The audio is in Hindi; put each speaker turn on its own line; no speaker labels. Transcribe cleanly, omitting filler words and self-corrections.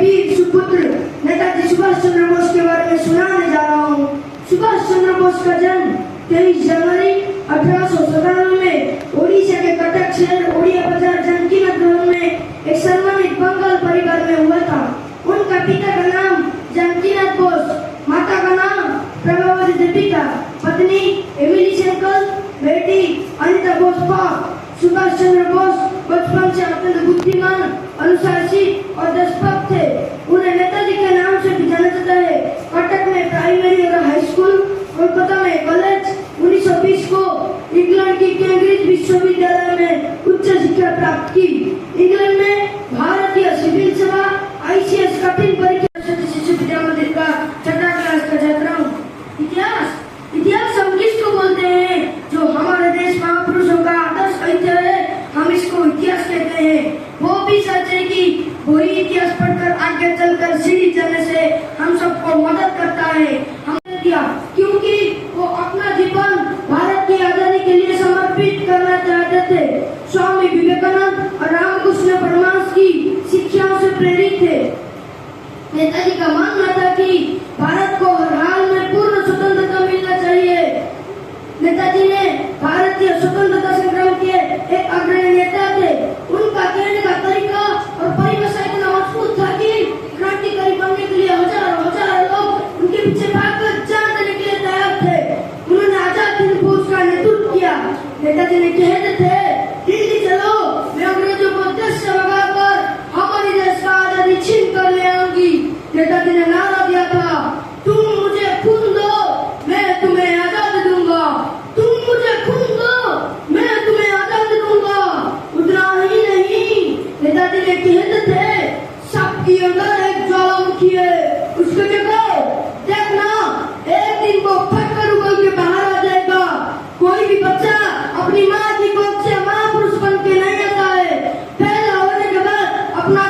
वीर सुपुत्र नेताजी सुभाष चंद्र बोस के बारे में सुनाने जा रहा हूँ। सुभाष चंद्र बोस का जन्म 23 जनवरी 1897 में ओडिशा के कटक शहर ओडिया बाजार जानकी नगर में एक सम्मानित बंगाल परिवार में हुआ था। उनका पिता का नाम जानकीनाथ बोस, माता का नाम प्रभावती दीपिका, पत्नी एमिली शेंकल, बेटी अनिता बोस पाक। सुभाष चंद्र बोस बचपन से अत्यंत बुद्धिमान, अनुशासित और देशभक्त थे। उन्हें नेताजी के नाम से भी जाना जाता है। कटक में प्राइमरी और हाई स्कूल, कोलकाता में कॉलेज। 1920 को इंग्लैंड की कैम्ब्रिज विश्वविद्यालय में उच्च शिक्षा प्राप्त की। इंग्लैंड में भारतीय सिविल सेवा ICS कठिन परीक्षा शिशु विद्या मंदिर का छठा क्लास का छात्र हूँ। इतिहास हम किसको बोलते हैं? जो हमारे देश महापुरुषों का आदर्श साहित्य है, हम इसको इतिहास कहते हैं। वो भी सच है कि वही इतिहास पढ़कर आगे चलकर सीढ़ी चलने से हम सबको मदद करता है। हमने किया क्योंकि वो अपना जीवन भारत की आजादी के लिए समर्पित करना चाहते थे। स्वामी विवेकानंद और रामकृष्ण परमहंस की शिक्षाओं से प्रेरित थे। नेताजी का मानना था कि भारत को हर हाल में पूर्ण स्वतंत्रता मिलना चाहिए। नेताजी ने भारतीय स्वतंत्रता संग्राम के एक अग्रणी नेता थे। उनका कहने का तरीका और परिभाषा इतना मजबूत था कि क्रांतिकारी बनने के लिए हजारों लोग उनके पीछे भागकर जान देने के लिए तैयार थे। उन्होंने आजाद हिंद फौज का नेतृत्व किया। नेताजी ने कहते थे, दिल्ली चलो, मैं अंग्रेजों को देश से भगाकर हमारे देश का आजादी छीन कर ले आऊंगी। नेताजी ने नारा दिया था, तुम मुझे खून दो, मैं तुम्हें आजाद दूंगा। तुम मुझे खून दो, मैं तुम्हें आजाद दूंगा। उतना ही नहीं, नेताजी ने कहते थे, सबके अंदर एक ज्वालामुखी है, उसको जगाओ, देखना एक दिन वो फटकर उगल के बाहर आ जाएगा। कोई भी बच्चा अपनी माँ की गोद से महापुरुष बन के नहीं आता है। पैदा होने के बाद अपना